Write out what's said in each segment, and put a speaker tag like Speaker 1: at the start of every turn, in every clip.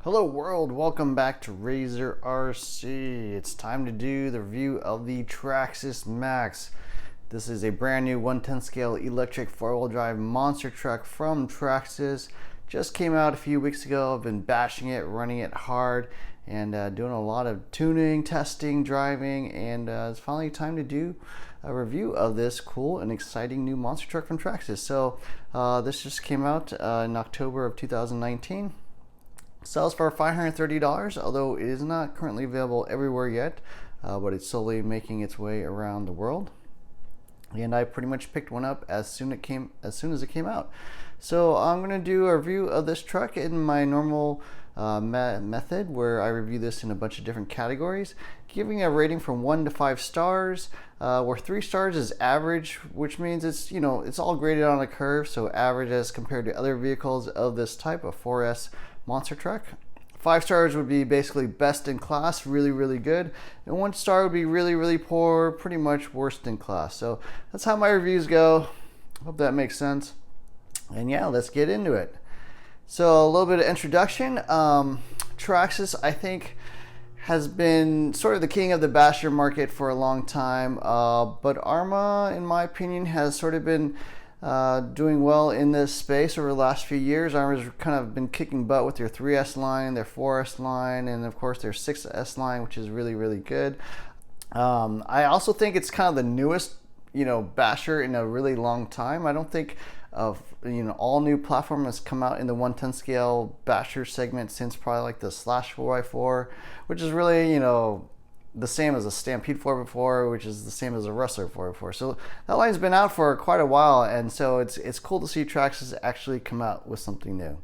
Speaker 1: Hello world, welcome back to Razor RC. It's time to do the review of the Traxxas Maxx. This is a brand new 1/10 scale electric four-wheel drive monster truck from Traxxas. Just came out a few weeks ago. I've been bashing it, running it hard, and doing a lot of tuning, testing, driving, and it's finally time to do a review of this cool and exciting new monster truck from Traxxas. So this just came out in October of 2019. Sells for $530, although it is not currently available everywhere yet, but it's slowly making its way around the world. And I pretty much picked one up as soon as it came out. So I'm going to do a review of this truck in my normal method, where I review this in a bunch of different categories, giving a rating from 1 to 5 stars, where 3 stars is average, which means it's all graded on a curve, so average as compared to other vehicles of this type, a 4S monster truck. 5 stars would be basically best in class, really good, and 1 star would be really poor, pretty much worst in class. So that's how my reviews go. Hope that makes sense. And yeah, let's get into it. So a little bit of introduction. Traxxas, I think, has been sort of the king of the basher market for a long time, but Arrma, in my opinion, has sort of been doing well in this space over the last few years. Arrma's kind of been kicking butt with their 3S line, their 4S line, and of course their 6S line, which is really good. I also think it's kind of the newest, basher in a really long time. I don't think all new platform has come out in the 1/10 scale basher segment since probably like the Slash 4x4, which is really, the same as a Stampede 4x4, which is the same as a Rustler 4x4. So that line's been out for quite a while, and so it's cool to see Traxxas actually come out with something new.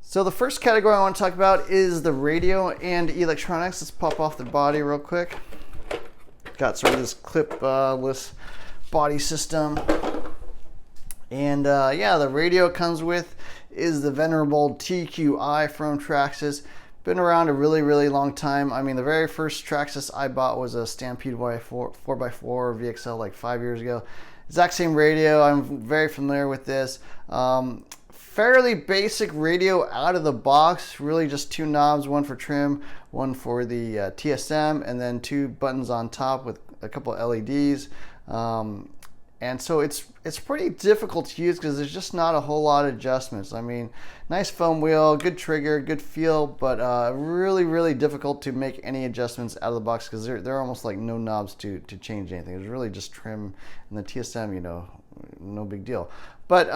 Speaker 1: So the first category I want to talk about is the radio and electronics. Let's pop off the body real quick. Got sort of this clip-less body system. And yeah, the radio it comes with is the venerable TQI from Traxxas. Been around a really long time. I mean, the very first Traxxas I bought was a Stampede 4x4 VXL like 5 years ago. Exact same radio. I'm very familiar with this. Fairly basic radio out of the box. Really just 2 knobs, one for trim, one for the TSM, and then 2 buttons on top with a couple of LEDs. And so it's pretty difficult to use because there's just not a whole lot of adjustments. I mean, nice foam wheel, good trigger, good feel, but really difficult to make any adjustments out of the box because there are almost like no knobs to change anything. It's really just trim, and the TSM, no big deal. But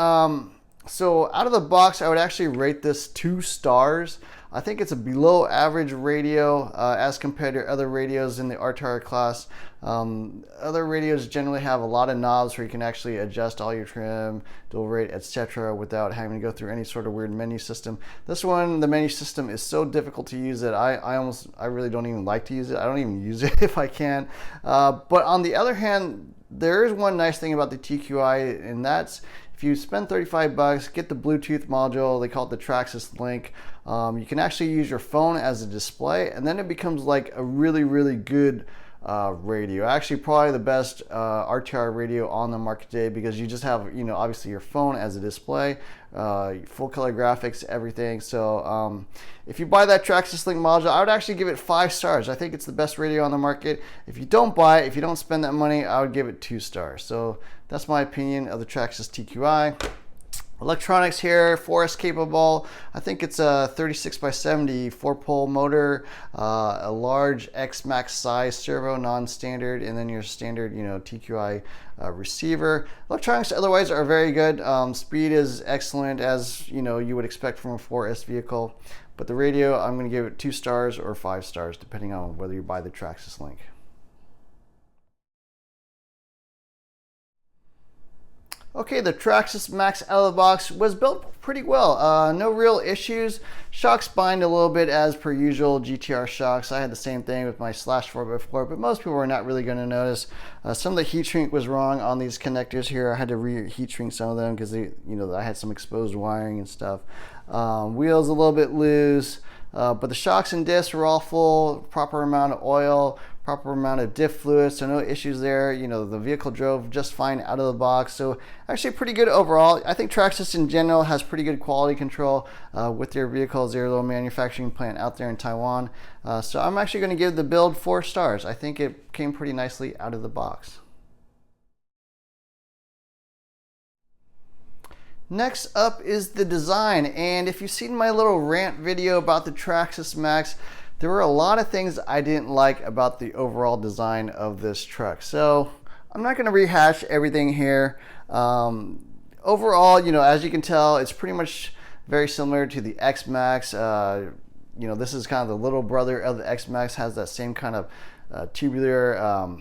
Speaker 1: so out of the box, I would actually rate this 2 stars. I think it's a below average radio as compared to other radios in the RTR class. Other radios generally have a lot of knobs where you can actually adjust all your trim, dual rate, etc. without having to go through any sort of weird menu system. This one, the menu system is so difficult to use that I really don't even like to use it. I don't even use it if I can. But on the other hand, there is one nice thing about the TQI, and that's if you spend $35, get the Bluetooth module. They call it the Traxxas Link. You can actually use your phone as a display, and then it becomes like a really good radio. Actually, probably the best RTR radio on the market today, because you just have, obviously your phone as a display, full color graphics, everything. So if you buy that Traxxas Link module, I would actually give it 5 stars. I think it's the best radio on the market. If you don't buy it, if you don't spend that money, I would give it 2 stars. So that's my opinion of the Traxxas TQI. Electronics here, 4S capable. I think it's a 36x70 4-pole motor, a large X Max size servo, non-standard, and then your standard, TQI receiver. Electronics otherwise are very good. Speed is excellent, as you would expect from a 4S vehicle. But the radio, I'm going to give it 2 stars or 5 stars, depending on whether you buy the Traxxas Link. Okay, the Traxxas Maxx out of the box was built pretty well. No real issues. Shocks bind a little bit as per usual, GTR shocks. I had the same thing with my Slash 4x4, but most people are not really going to notice. Some of the heat shrink was wrong on these connectors here. I had to re-heat shrink some of them because I had some exposed wiring and stuff. Wheels a little bit loose, but the shocks and discs were all full, proper amount of oil, proper amount of diff fluid, so no issues there. You know, the vehicle drove just fine out of the box, so actually pretty good overall. I think Traxxas in general has pretty good quality control with their vehicles, their little manufacturing plant out there in Taiwan. So I'm actually going to give the build 4 stars. I think it came pretty nicely out of the box. Next up is the design, and if you've seen my little rant video about the Traxxas Maxx, there were a lot of things I didn't like about the overall design of this truck. So I'm not going to rehash everything here. Overall, you know, as you can tell, it's pretty much very similar to the X-Maxx. You know, this is kind of the little brother of the X-Maxx, has that same kind of tubular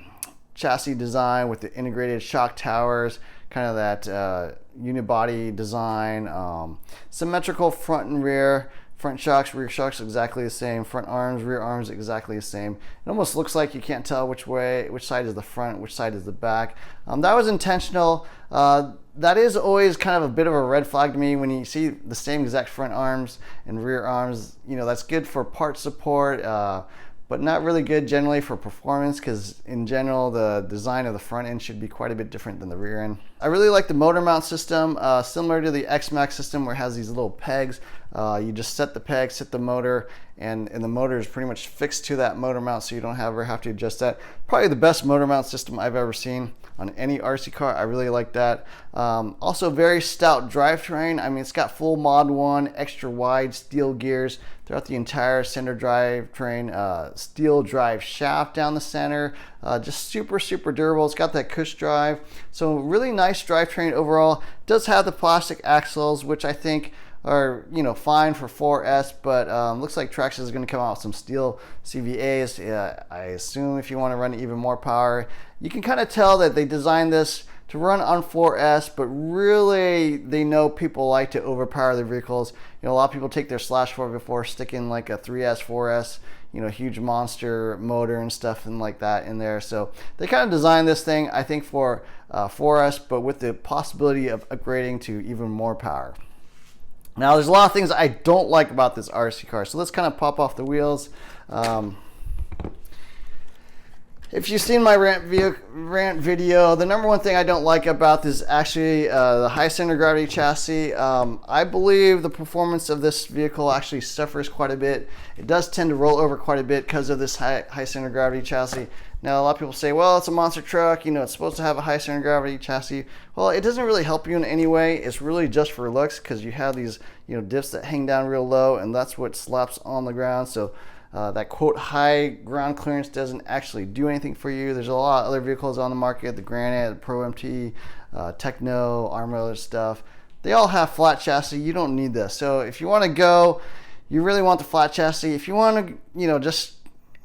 Speaker 1: chassis design with the integrated shock towers, kind of that unibody design, symmetrical front and rear. Front shocks, rear shocks exactly the same. Front arms, rear arms exactly the same. It almost looks like you can't tell which side is the front, which side is the back. That was intentional. That is always kind of a bit of a red flag to me when you see the same exact front arms and rear arms. You know, that's good for part support, but not really good generally for performance, because in general the design of the front end should be quite a bit different than the rear end. I really like the motor mount system, similar to the X-Maxx system, where it has these little pegs. You just set the peg, set the motor, and the motor is pretty much fixed to that motor mount, so you don't ever have to adjust that. Probably the best motor mount system I've ever seen on any RC car. I really like that. Also very stout drivetrain. I mean, it's got full Mod 1 extra wide steel gears throughout the entire center drivetrain, steel drive shaft down the center, just super durable. It's got that cush drive, so really nice drivetrain overall. It does have the plastic axles, which I think are, you know, fine for 4S, but looks like Traxxas is going to come out with some steel CVAs. I assume if you want to run even more power. You can kind of tell that they designed this to run on 4S, but really they know people like to overpower their vehicles. You know, a lot of people take their /4 before sticking like a 3S, 4S, you know, huge monster motor and stuff and like that in there. So they kind of designed this thing, I think, for 4S, but with the possibility of upgrading to even more power. Now, there's a lot of things I don't like about this RC car, so let's kind of pop off the wheels. If you've seen my rant video, the number one thing I don't like about this is actually the high center of gravity chassis. I believe the performance of this vehicle actually suffers quite a bit. It does tend to roll over quite a bit because of this high center of gravity chassis. Now, a lot of people say, well, it's a monster truck, you know, it's supposed to have a high center of gravity chassis. Well, it doesn't really help you in any way. It's really just for looks, because you have these, you know, diffs that hang down real low, and that's what slaps on the ground. So that quote high ground clearance doesn't actually do anything for you. There's a lot of other vehicles on the market, the Granite, the Pro MT, Techno, Armor stuff. They all have flat chassis. You don't need this. So if you want to go, you really want the flat chassis. If you want to, you know, just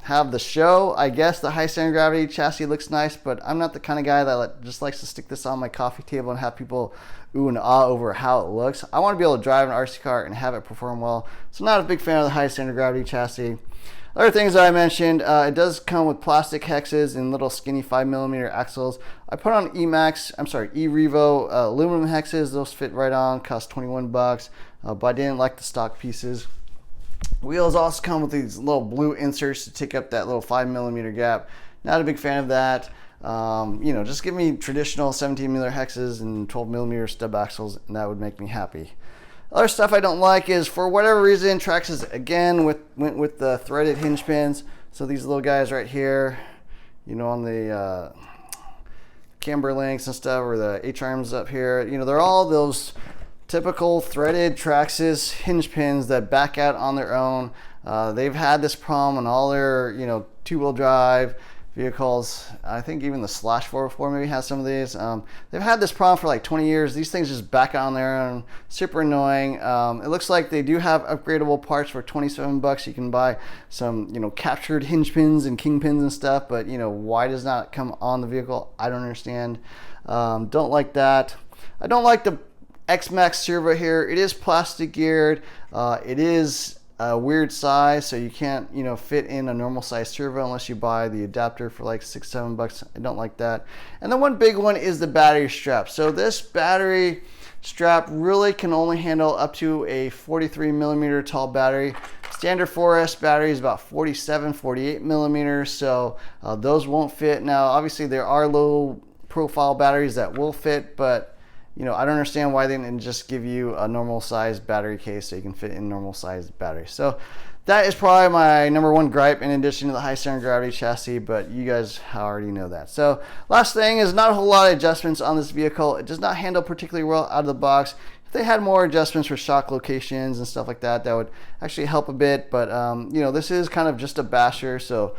Speaker 1: have the show, I guess the high center of gravity chassis looks nice, but I'm not the kind of guy that just likes to stick this on my coffee table and have people ooh and ah over how it looks. I want to be able to drive an RC car and have it perform well. So I'm not a big fan of the high center of gravity chassis. Other things that I mentioned, it does come with plastic hexes and little skinny 5mm axles. I put on E-Revo aluminum hexes. Those fit right on, cost 21 bucks, but I didn't like the stock pieces. Wheels also come with these little blue inserts to take up that little 5mm gap. Not a big fan of that. You know, just give me traditional 17mm hexes and 12mm stub axles, and that would make me happy. Other stuff I don't like is, for whatever reason, Traxxas again went with the threaded hinge pins. So these little guys right here, you know, on the camber links and stuff, or the H-arms up here, you know, they're all those typical threaded Traxxas hinge pins that back out on their own. They've had this problem on all their, you know, two-wheel drive vehicles. I think even the /4 maybe has some of these. They've had this problem for like 20 years. These things just back out on their own. Super annoying. It looks like they do have upgradable parts for 27 bucks. You can buy some, you know, captured hinge pins and king pins and stuff, but, you know, why does not come on the vehicle? I don't understand. Don't like that. I don't like the X-Maxx servo here. It is plastic geared. It is a weird size, so you can't, you know, fit in a normal size servo unless you buy the adapter for like $6-7 bucks. I don't like that. And the one big one is the battery strap. So this battery strap really can only handle up to a 43mm tall battery. It's Standard 4S battery is about 47, 48 millimeters, so those won't fit. Now, obviously, there are low profile batteries that will fit, but you know, I don't understand why they didn't just give you a normal sized battery case so you can fit in normal sized batteries. So that is probably my number one gripe, in addition to the high center of gravity chassis, but you guys already know that. So last thing is not a whole lot of adjustments on this vehicle. It does not handle particularly well out of the box. If they had more adjustments for shock locations and stuff like that, that would actually help a bit. But you know, this is kind of just a basher, so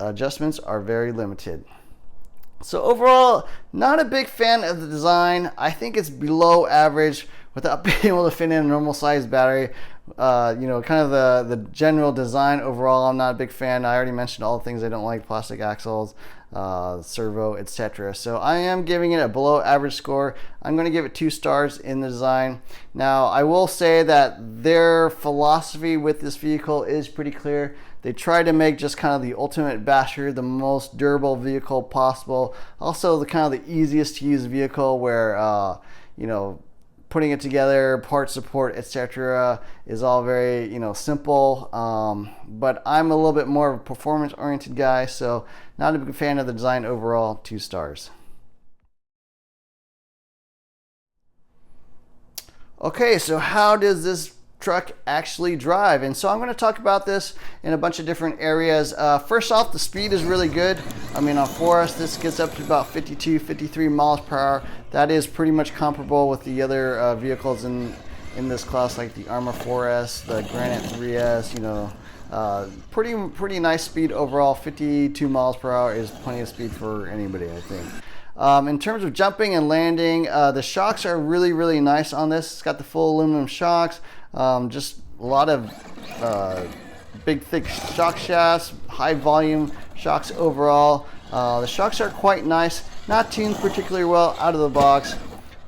Speaker 1: adjustments are very limited. So overall, not a big fan of the design. I think it's below average without being able to fit in a normal sized battery. You know, kind of the general design overall, I'm not a big fan. I already mentioned all the things I don't like: plastic axles, servo, etc. So I am giving it a below average score. I'm going to give it 2 stars in the design. Now, I will say that their philosophy with this vehicle is pretty clear. They try to make just kind of the ultimate basher, the most durable vehicle possible. Also, the kind of the easiest to use vehicle where, you know, putting it together, part support, etc. is all very, you know, simple. But I'm a little bit more of a performance-oriented guy, so not a big fan of the design overall. 2 stars. Okay, so how does this truck actually drive? And so I'm going to talk about this in a bunch of different areas. First off, the speed is really good. I mean, on 4S, this gets up to about 52, 53 miles per hour. That is pretty much comparable with the other vehicles in this class, like the Armor 4S, the Granite 3S. You know, pretty nice speed overall. 52 miles per hour is plenty of speed for anybody, I think. In terms of jumping and landing, the shocks are really nice on this. It's got the full aluminum shocks. Just a lot of big thick shock shafts, high volume shocks overall. The shocks are quite nice, not tuned particularly well out of the box,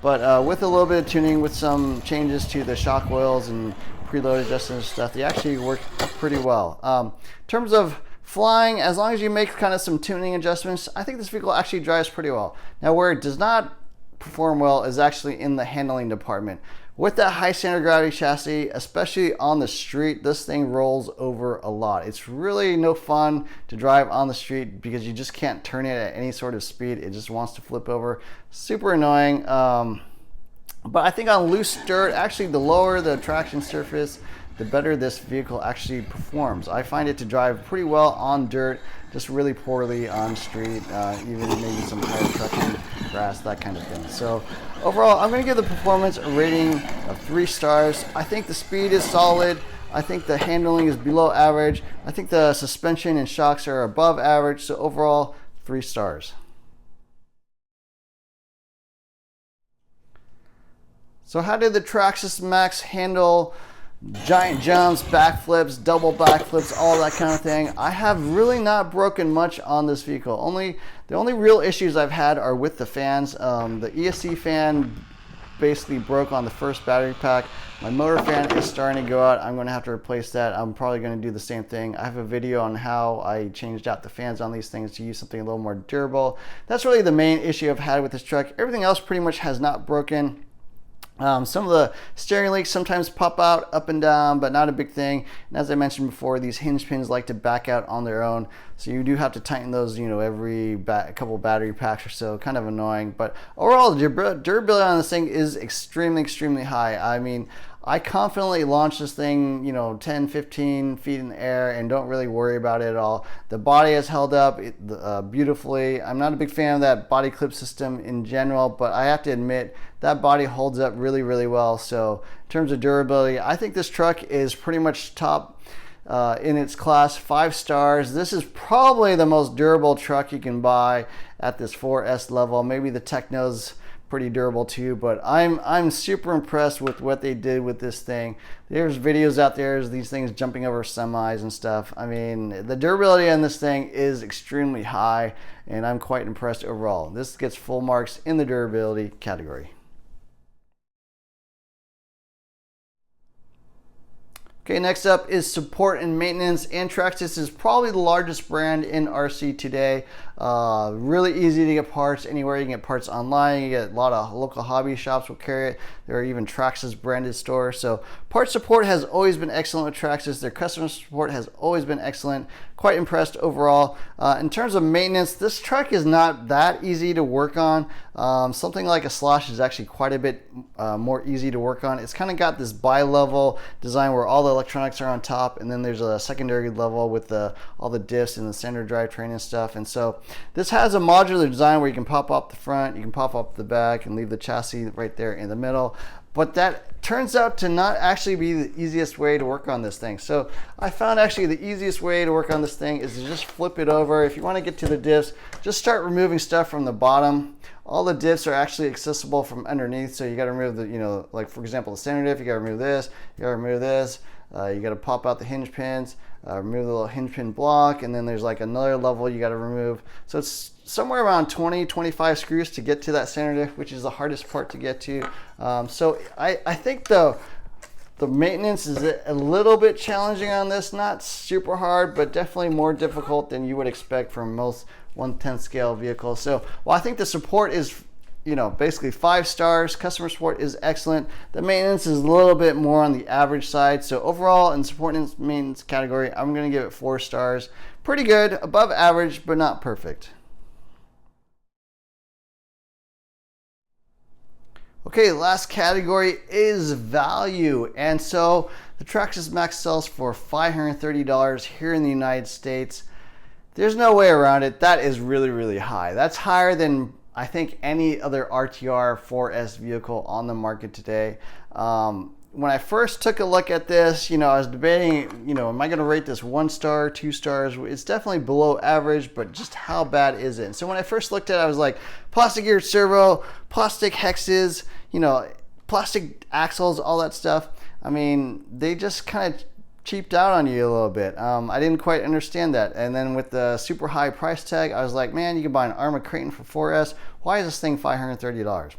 Speaker 1: but with a little bit of tuning, with some changes to the shock oils and preload adjustments and stuff, they actually work pretty well. In terms of flying, as long as you make kind of some tuning adjustments, I think this vehicle actually drives pretty well. Now, where it does not perform well is actually in the handling department. With that high center of gravity chassis, especially on the street, this thing rolls over a lot. It's really no fun to drive on the street because you just can't turn it at any sort of speed. It just wants to flip over. Super annoying. But I think on loose dirt, actually the lower the traction surface, the better this vehicle actually performs. I find it to drive pretty well on dirt, just really poorly on street, even maybe some higher trucking, grass, that kind of thing. So overall, I'm going to give the performance a rating of 3 stars. I think the speed is solid. I think the handling is below average. I think the suspension and shocks are above average. So overall, 3 stars. So how did the Traxxas Maxx handle giant jumps, backflips, double backflips, all that kind of thing? I have really not broken much on this vehicle. The only real issues I've had are with the fans. The ESC fan basically broke on the first battery pack. My motor fan is starting to go out. I'm going to have to replace that. I'm probably going to do the same thing. I have a video on how I changed out the fans on these things to use something a little more durable. That's really the main issue I've had with this truck. Everything else pretty much has not broken. Some of the steering leaks sometimes pop out up and down, but not a big thing. And as I mentioned before, these hinge pins like to back out on their own, so you do have to tighten those, you know, every couple battery packs or so. Kind of annoying, but overall the durability on this thing is extremely high. I mean, I confidently launch this thing, you know, 10, 15 feet in the air and don't really worry about it at all. The body has held up beautifully. I'm not a big fan of that body clip system in general, but I have to admit that body holds up really well. So in terms of durability, I think this truck is pretty much top in its class, 5 stars. This is probably the most durable truck you can buy at this 4S level. Maybe the Techno's pretty durable too, but I'm super impressed with what they did with this thing. There's videos out there of these things jumping over semis and stuff. I mean, the durability on this thing is extremely high, and I'm quite impressed overall. This gets full marks in the durability category. Okay, next up is support and maintenance. And Traxxas is probably the largest brand in RC today. Really easy to get parts anywhere. You can get parts online. You get a lot of local hobby shops will carry it. There are even Traxxas branded stores. So part support has always been excellent with Traxxas. Their customer support has always been excellent. Quite impressed overall. In terms of maintenance, this truck is not that easy to work on. Something like a Slosh is actually quite a bit more easy to work on. It's kind of got this bi-level design where all the electronics are on top, and then there's a secondary level with all the diffs and the standard drivetrain and stuff. And so this has a modular design where you can pop up the front, you can pop up the back, and leave the chassis right there in the middle. But that turns out to not actually be the easiest way to work on this thing. So I found actually the easiest way to work on this thing is to just flip it over. If you want to get to the diffs, just start removing stuff from the bottom. All the diffs are actually accessible from underneath, so you got to remove the, like for example, the center diff, you got to remove this, you got to remove this, you got to pop out the hinge pins, remove the little hinge pin block, and then there's like another level you got to remove. So it's somewhere around 20-25 screws to get to that center diff, which is the hardest part to get to. So I think the maintenance is a little bit challenging on this, not super hard, but definitely more difficult than you would expect from most 1/10 scale vehicles. So while I think the support is, basically 5 stars, customer support is excellent, the maintenance is a little bit more on the average side. So overall in support and maintenance category, I'm going to give it 4 stars. Pretty good, above average, but not perfect. Okay, last category is value. And so the Traxxas Maxx sells for $530 here in the United States. There's no way around it. That is really, really high. That's higher than I think any other RTR 4S vehicle on the market today. When I first took a look at this, I was debating, am I going to rate this 1 star, 2 stars? It's definitely below average, but just how bad is it? And so when I first looked at it, I was like, plastic geared servo, plastic hexes, plastic axles, all that stuff. I mean, they just kind of cheaped out on you a little bit. I didn't quite understand that. And then with the super high price tag, I was like, man, you can buy an Arma Creighton for 4S. Why is this thing $530?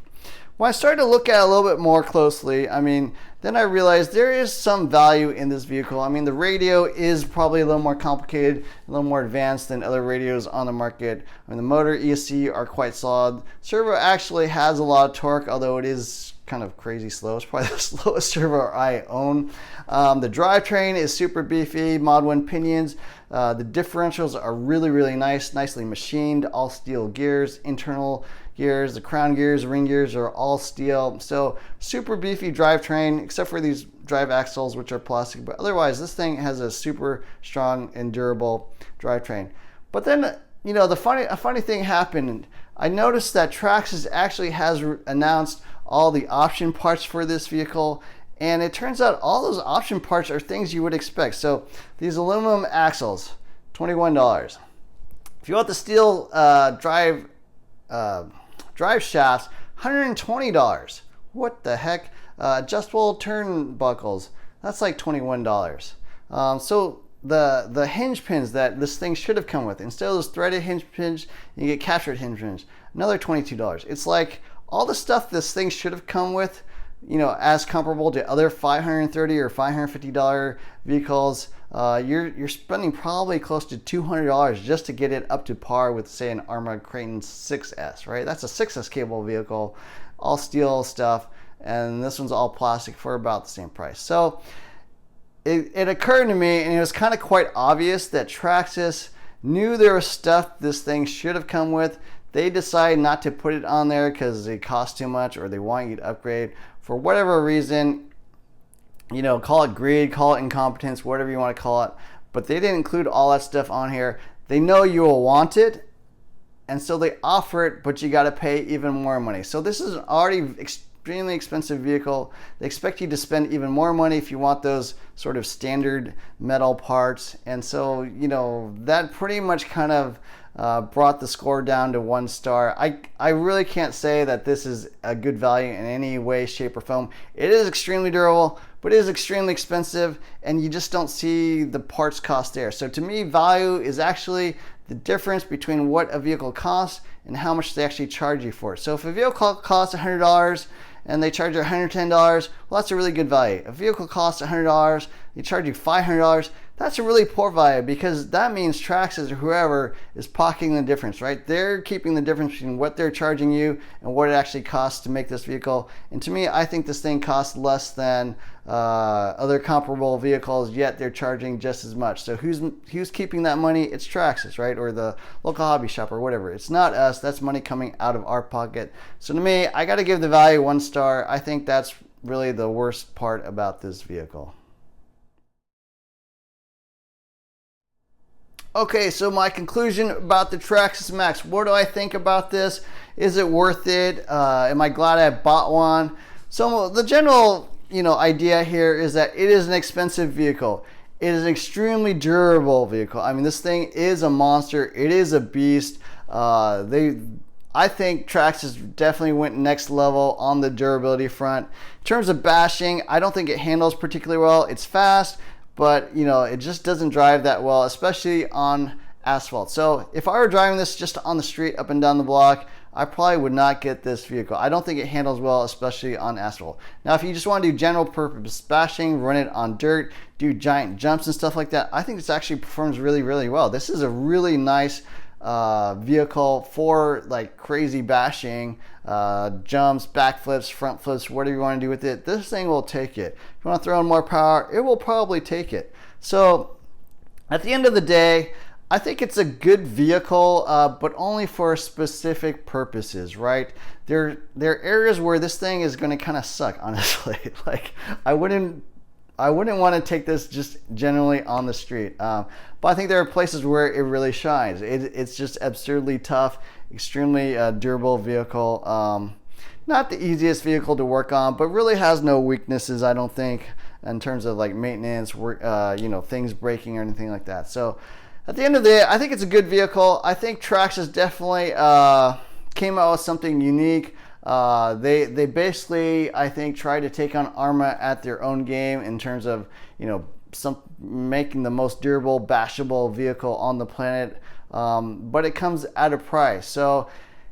Speaker 1: When I started to look at it a little bit more closely, then I realized there is some value in this vehicle. The radio is probably a little more complicated, a little more advanced than other radios on the market. The motor, ESC are quite solid. Servo actually has a lot of torque, although it is kind of crazy slow. It's probably the slowest servo I own. The drivetrain is super beefy, Mod 1 pinions. The differentials are really, really nice, nicely machined, all steel gears, internal gears, the crown gears, ring gears are all steel. So super beefy drivetrain, except for these drive axles, which are plastic. But otherwise, this thing has a super strong and durable drivetrain. But then, a funny thing happened. I noticed that Traxxas actually has announced all the option parts for this vehicle, and it turns out all those option parts are things you would expect. So these aluminum axles, $21. If you want the steel drive shafts, $120. What the heck? Adjustable turnbuckles, that's like $21. So the hinge pins that this thing should have come with, instead of those threaded hinge pins, you get captured hinge pins, another $22. It's like all the stuff this thing should have come with, as comparable to other $530 or $550 vehicles, you're spending probably close to $200 just to get it up to par with, say, an Arma Creighton 6S, right? That's a 6S cable vehicle, all steel stuff, and this one's all plastic for about the same price. So it occurred to me, and it was kind of quite obvious that Traxxas knew there was stuff this thing should have come with. They decide not to put it on there because it costs too much, or they want you to upgrade for whatever reason. Call it greed, call it incompetence, whatever you want to call it. But they didn't include all that stuff on here. They know you will want it, and so they offer it, but you got to pay even more money. So this is an already extremely expensive vehicle. They expect you to spend even more money if you want those sort of standard metal parts. And so, that pretty much kind of brought the score down to 1 star. I really can't say that this is a good value in any way, shape, or form. It is extremely durable, but it is extremely expensive, and you just don't see the parts cost there. So to me, value is actually the difference between what a vehicle costs and how much they actually charge you for it. So if a vehicle costs $100 and they charge you $110, well, that's a really good value. If a vehicle costs $100, they charge you $500, that's a really poor value, because that means Traxxas or whoever is pocketing the difference, right? They're keeping the difference between what they're charging you and what it actually costs to make this vehicle. And to me, I think this thing costs less than other comparable vehicles, yet they're charging just as much. So who's keeping that money? It's Traxxas, right? Or the local hobby shop or whatever. It's not us. That's money coming out of our pocket. So to me, I got to give the value 1 star. I think that's really the worst part about this vehicle. Okay, so my conclusion about the Traxxas Maxx. What do I think about this? Is it worth it? Am I glad I bought one? So the general, idea here is that it is an expensive vehicle. It is an extremely durable vehicle. I mean, this thing is a monster. It is a beast. I think Traxxas definitely went next level on the durability front. In terms of bashing, I don't think it handles particularly well. It's fast, but it just doesn't drive that well, especially on asphalt. So if I were driving this just on the street up and down the block, I probably would not get this vehicle. I don't think it handles well, especially on asphalt. Now, if you just want to do general purpose bashing, run it on dirt, do giant jumps and stuff like that, I think this actually performs really, really well. This is a really nice vehicle for like crazy bashing, jumps, backflips, front flips, whatever you want to do with it. This thing will take it. If you want to throw in more power, it will probably take it. So at the end of the day, I think it's a good vehicle, but only for specific purposes, right? There are areas where this thing is going to kind of suck, honestly. Like I wouldn't want to take this just generally on the street. But I think there are places where it really shines. It's just absurdly tough, extremely durable vehicle. Not the easiest vehicle to work on, but really has no weaknesses, I don't think, in terms of like maintenance, things breaking or anything like that. So at the end of the day, I think it's a good vehicle. I think Traxxas definitely came out with something unique. They basically, I think, tried to take on Arma at their own game in terms of, making the most durable, bashable vehicle on the planet. But it comes at a price. So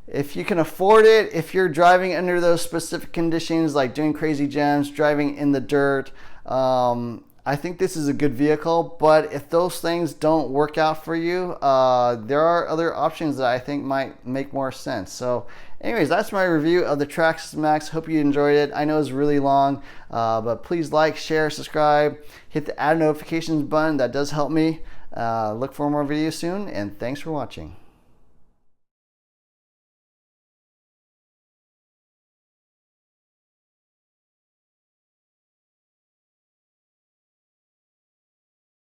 Speaker 1: if you can afford it, if you're driving under those specific conditions, like doing crazy jams, driving in the dirt, I think this is a good vehicle. But if those things don't work out for you, there are other options that I think might make more sense. So anyways, that's my review of the Traxxas Maxx. Hope you enjoyed it. I know it's really long, but please like, share, subscribe, hit the add notifications button. That does help me. Look for more videos soon, and thanks for watching.